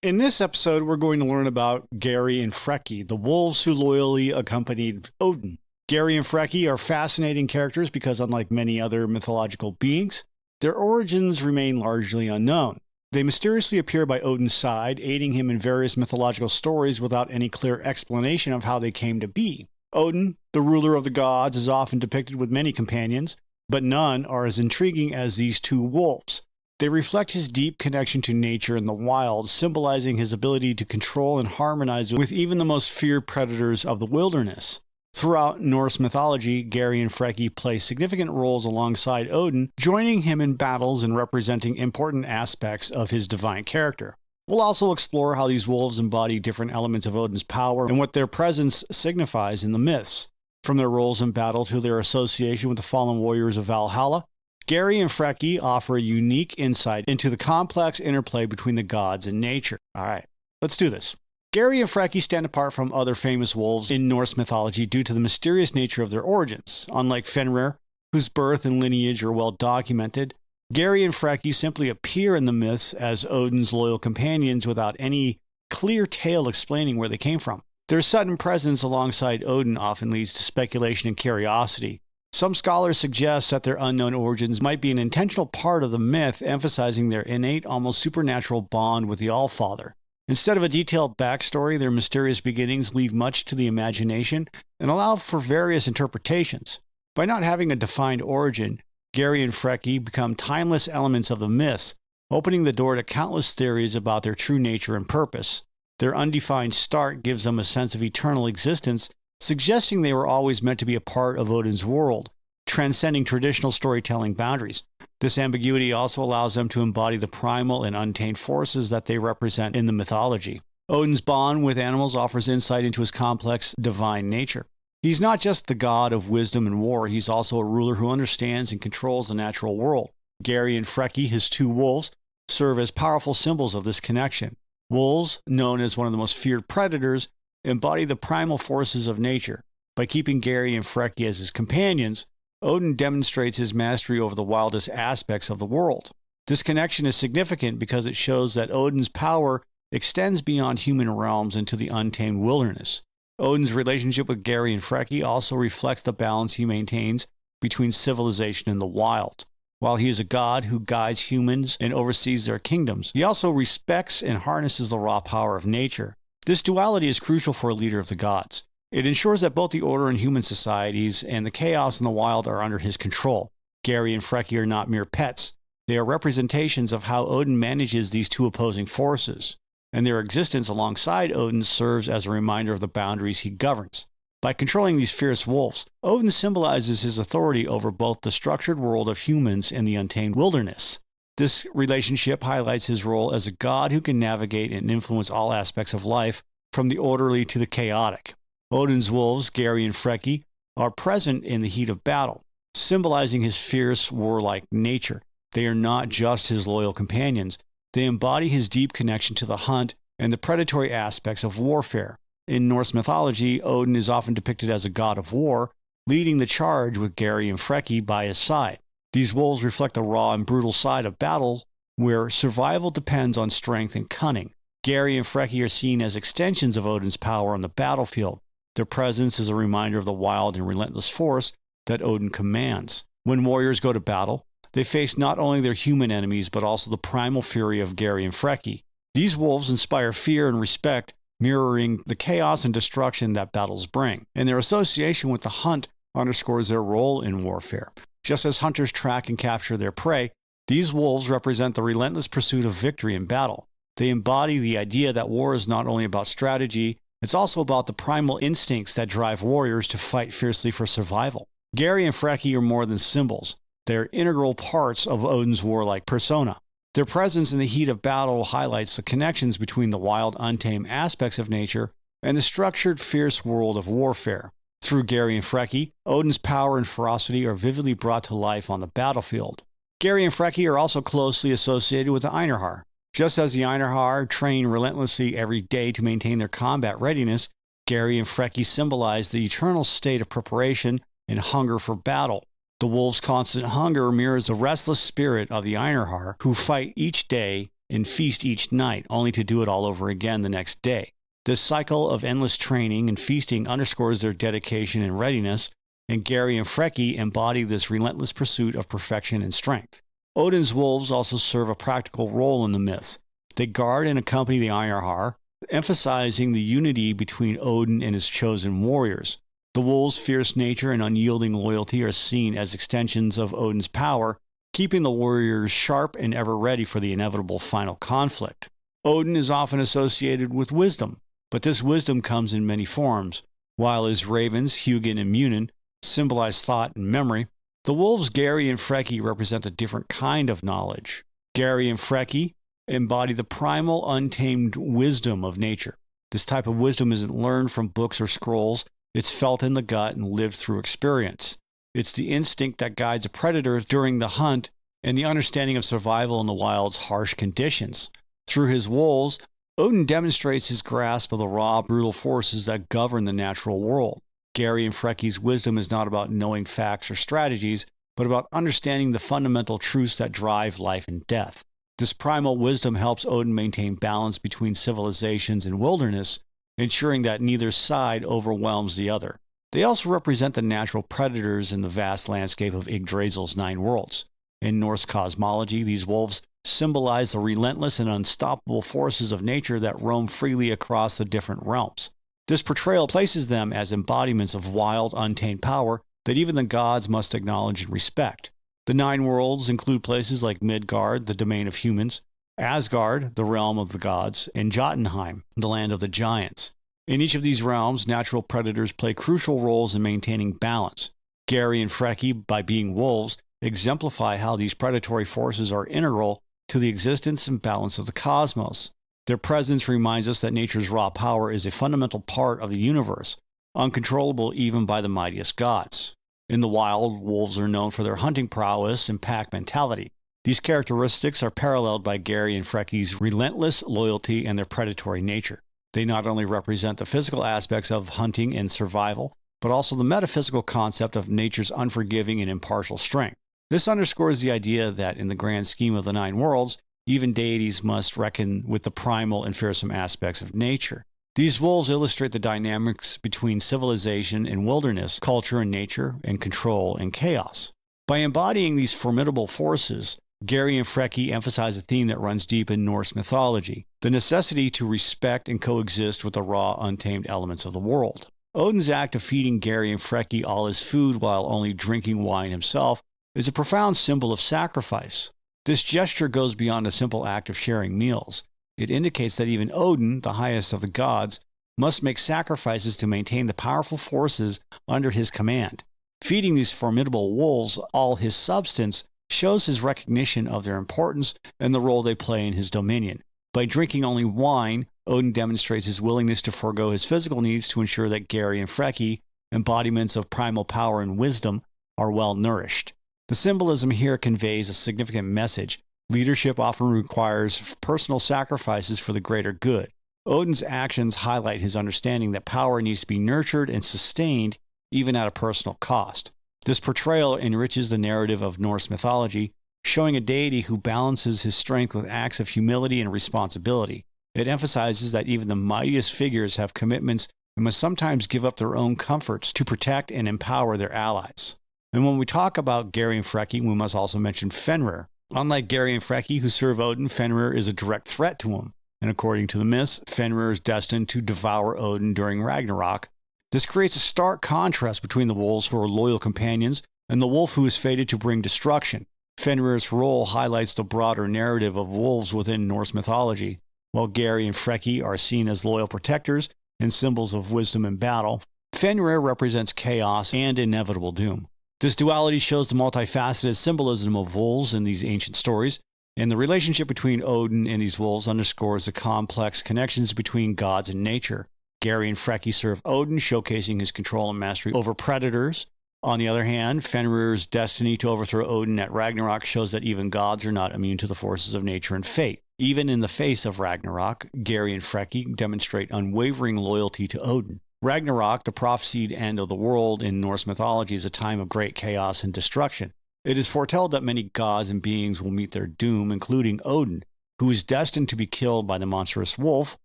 In this episode, we're going to learn about Geri and Freki, the wolves who loyally accompanied Odin. Geri and Freki are fascinating characters because, unlike many other mythological beings, their origins remain largely unknown. They mysteriously appear by Odin's side, aiding him in various mythological stories without any clear explanation of how they came to be. Odin, the ruler of the gods, is often depicted with many companions, but none are as intriguing as these two wolves. They reflect his deep connection to nature and the wild, symbolizing his ability to control and harmonize with even the most feared predators of the wilderness. Throughout Norse mythology, Geri and Freki play significant roles alongside Odin, joining him in battles and representing important aspects of his divine character. We'll also explore how these wolves embody different elements of Odin's power and what their presence signifies in the myths. From their roles in battle to their association with the fallen warriors of Valhalla, Geri and Freki offer a unique insight into the complex interplay between the gods and nature. All right, let's do this. Geri and Freki stand apart from other famous wolves in Norse mythology due to the mysterious nature of their origins. Unlike Fenrir, whose birth and lineage are well documented, Geri and Freki simply appear in the myths as Odin's loyal companions without any clear tale explaining where they came from. Their sudden presence alongside Odin often leads to speculation and curiosity. Some scholars suggest that their unknown origins might be an intentional part of the myth, emphasizing their innate, almost supernatural bond with the Allfather. Instead of a detailed backstory, their mysterious beginnings leave much to the imagination and allow for various interpretations. By not having a defined origin, Geri and Freki become timeless elements of the myths, opening the door to countless theories about their true nature and purpose. Their undefined start gives them a sense of eternal existence, suggesting they were always meant to be a part of Odin's world, transcending traditional storytelling boundaries. This ambiguity also allows them to embody the primal and untamed forces that they represent in the mythology. Odin's bond with animals offers insight into his complex divine nature. He's not just the god of wisdom and war, he's also a ruler who understands and controls the natural world. Geri and Freki, his two wolves, serve as powerful symbols of this connection. Wolves, known as one of the most feared predators, embody the primal forces of nature. By keeping Geri and Freki as his companions, Odin demonstrates his mastery over the wildest aspects of the world. This connection is significant because it shows that Odin's power extends beyond human realms into the untamed wilderness. Odin's relationship with Geri and Freki also reflects the balance he maintains between civilization and the wild. While he is a god who guides humans and oversees their kingdoms, he also respects and harnesses the raw power of nature. This duality is crucial for a leader of the gods. It ensures that both the order in human societies and the chaos in the wild are under his control. Geri and Freki are not mere pets. They are representations of how Odin manages these two opposing forces, and their existence alongside Odin serves as a reminder of the boundaries he governs. By controlling these fierce wolves, Odin symbolizes his authority over both the structured world of humans and the untamed wilderness. This relationship highlights his role as a god who can navigate and influence all aspects of life, from the orderly to the chaotic. Odin's wolves, Geri and Freki, are present in the heat of battle, symbolizing his fierce, warlike nature. They are not just his loyal companions. They embody his deep connection to the hunt and the predatory aspects of warfare. In Norse mythology, Odin is often depicted as a god of war, leading the charge with Geri and Freki by his side. These wolves reflect the raw and brutal side of battle, where survival depends on strength and cunning. Geri and Freki are seen as extensions of Odin's power on the battlefield. Their presence is a reminder of the wild and relentless force that Odin commands. When warriors go to battle, they face not only their human enemies, but also the primal fury of Geri and Freki. These wolves inspire fear and respect, mirroring the chaos and destruction that battles bring. And their association with the hunt underscores their role in warfare. Just as hunters track and capture their prey, these wolves represent the relentless pursuit of victory in battle. They embody the idea that war is not only about strategy, it's also about the primal instincts that drive warriors to fight fiercely for survival. Geri and Freki are more than symbols. They are integral parts of Odin's warlike persona. Their presence in the heat of battle highlights the connections between the wild, untamed aspects of nature and the structured, fierce world of warfare. Through Geri and Freki, Odin's power and ferocity are vividly brought to life on the battlefield. Geri and Freki are also closely associated with the Einherjar. Just as the Einherjar train relentlessly every day to maintain their combat readiness, Geri and Freki symbolize the eternal state of preparation and hunger for battle. The wolves' constant hunger mirrors the restless spirit of the Einherjar, who fight each day and feast each night, only to do it all over again the next day. This cycle of endless training and feasting underscores their dedication and readiness, and Geri and Freki embody this relentless pursuit of perfection and strength. Odin's wolves also serve a practical role in the myths. They guard and accompany the Einherjar, emphasizing the unity between Odin and his chosen warriors. The wolves' fierce nature and unyielding loyalty are seen as extensions of Odin's power, keeping the warriors sharp and ever ready for the inevitable final conflict. Odin is often associated with wisdom, but this wisdom comes in many forms. While his ravens, Hugin and Munin, symbolize thought and memory, the wolves Geri and Freki represent a different kind of knowledge. Geri and Freki embody the primal, untamed wisdom of nature. This type of wisdom isn't learned from books or scrolls. It's felt in the gut and lived through experience. It's the instinct that guides a predator during the hunt and the understanding of survival in the wild's harsh conditions. Through his wolves, Odin demonstrates his grasp of the raw, brutal forces that govern the natural world. Geri and Freki's wisdom is not about knowing facts or strategies, but about understanding the fundamental truths that drive life and death. This primal wisdom helps Odin maintain balance between civilizations and wilderness, ensuring that neither side overwhelms the other. They also represent the natural predators in the vast landscape of Yggdrasil's 9 worlds. In Norse cosmology, these wolves symbolize the relentless and unstoppable forces of nature that roam freely across the different realms. This portrayal places them as embodiments of wild, untamed power that even the gods must acknowledge and respect. The 9 worlds include places like Midgard, the domain of humans, Asgard, the realm of the gods, and Jotunheim, the land of the giants. In each of these realms, natural predators play crucial roles in maintaining balance. Geri and Freki, by being wolves, exemplify how these predatory forces are integral to the existence and balance of the cosmos. Their presence reminds us that nature's raw power is a fundamental part of the universe, uncontrollable even by the mightiest gods. In the wild, wolves are known for their hunting prowess and pack mentality. These characteristics are paralleled by Geri and Freki's relentless loyalty and their predatory nature. They not only represent the physical aspects of hunting and survival, but also the metaphysical concept of nature's unforgiving and impartial strength. This underscores the idea that in the grand scheme of the 9 worlds, even deities must reckon with the primal and fearsome aspects of nature. These wolves illustrate the dynamics between civilization and wilderness, culture and nature, and control and chaos. By embodying these formidable forces, Geri and Freki emphasize a theme that runs deep in Norse mythology: the necessity to respect and coexist with the raw, untamed elements of the world. Odin's act of feeding Geri and Freki all his food while only drinking wine himself is a profound symbol of sacrifice. This gesture goes beyond a simple act of sharing meals. It indicates that even Odin, the highest of the gods, must make sacrifices to maintain the powerful forces under his command. Feeding these formidable wolves all his substance shows his recognition of their importance and the role they play in his dominion. By drinking only wine, Odin demonstrates his willingness to forego his physical needs to ensure that Geri and Freki, embodiments of primal power and wisdom, are well nourished. The symbolism here conveys a significant message. Leadership often requires personal sacrifices for the greater good. Odin's actions highlight his understanding that power needs to be nurtured and sustained even at a personal cost. This portrayal enriches the narrative of Norse mythology, showing a deity who balances his strength with acts of humility and responsibility. It emphasizes that even the mightiest figures have commitments and must sometimes give up their own comforts to protect and empower their allies. And when we talk about Geri and Freki, we must also mention Fenrir. Unlike Geri and Freki, who serve Odin, Fenrir is a direct threat to him. And according to the myths, Fenrir is destined to devour Odin during Ragnarok. This creates a stark contrast between the wolves who are loyal companions and the wolf who is fated to bring destruction. Fenrir's role highlights the broader narrative of wolves within Norse mythology. While Geri and Freki are seen as loyal protectors and symbols of wisdom in battle, Fenrir represents chaos and inevitable doom. This duality shows the multifaceted symbolism of wolves in these ancient stories, and the relationship between Odin and these wolves underscores the complex connections between gods and nature. Geri and Freki serve Odin, showcasing his control and mastery over predators. On the other hand, Fenrir's destiny to overthrow Odin at Ragnarok shows that even gods are not immune to the forces of nature and fate. Even in the face of Ragnarok, Geri and Freki demonstrate unwavering loyalty to Odin. Ragnarok, the prophesied end of the world in Norse mythology, is a time of great chaos and destruction. It is foretold that many gods and beings will meet their doom, including Odin, who is destined to be killed by the monstrous wolf,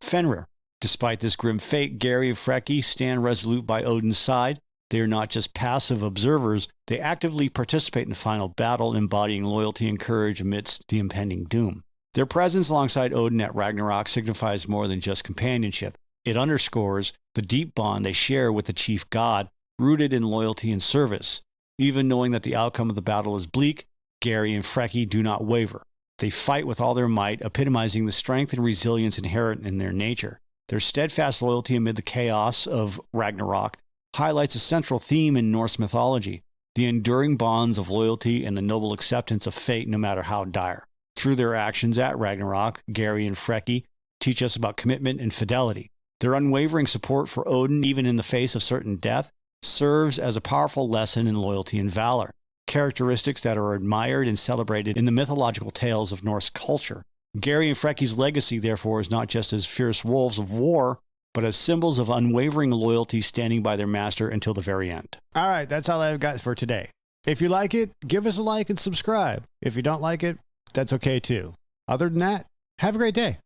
Fenrir. Despite this grim fate, Geri and Freki stand resolute by Odin's side. They are not just passive observers, they actively participate in the final battle, embodying loyalty and courage amidst the impending doom. Their presence alongside Odin at Ragnarok signifies more than just companionship. It underscores the deep bond they share with the chief god, rooted in loyalty and service. Even knowing that the outcome of the battle is bleak, Geri and Freki do not waver. They fight with all their might, epitomizing the strength and resilience inherent in their nature. Their steadfast loyalty amid the chaos of Ragnarok highlights a central theme in Norse mythology, the enduring bonds of loyalty and the noble acceptance of fate no matter how dire. Through their actions at Ragnarok, Geri and Freki teach us about commitment and fidelity. Their unwavering support for Odin, even in the face of certain death, serves as a powerful lesson in loyalty and valor, characteristics that are admired and celebrated in the mythological tales of Norse culture. Geri and Freki's legacy, therefore, is not just as fierce wolves of war, but as symbols of unwavering loyalty standing by their master until the very end. All right, that's all I've got for today. If you like it, give us a like and subscribe. If you don't like it, that's okay too. Other than that, have a great day.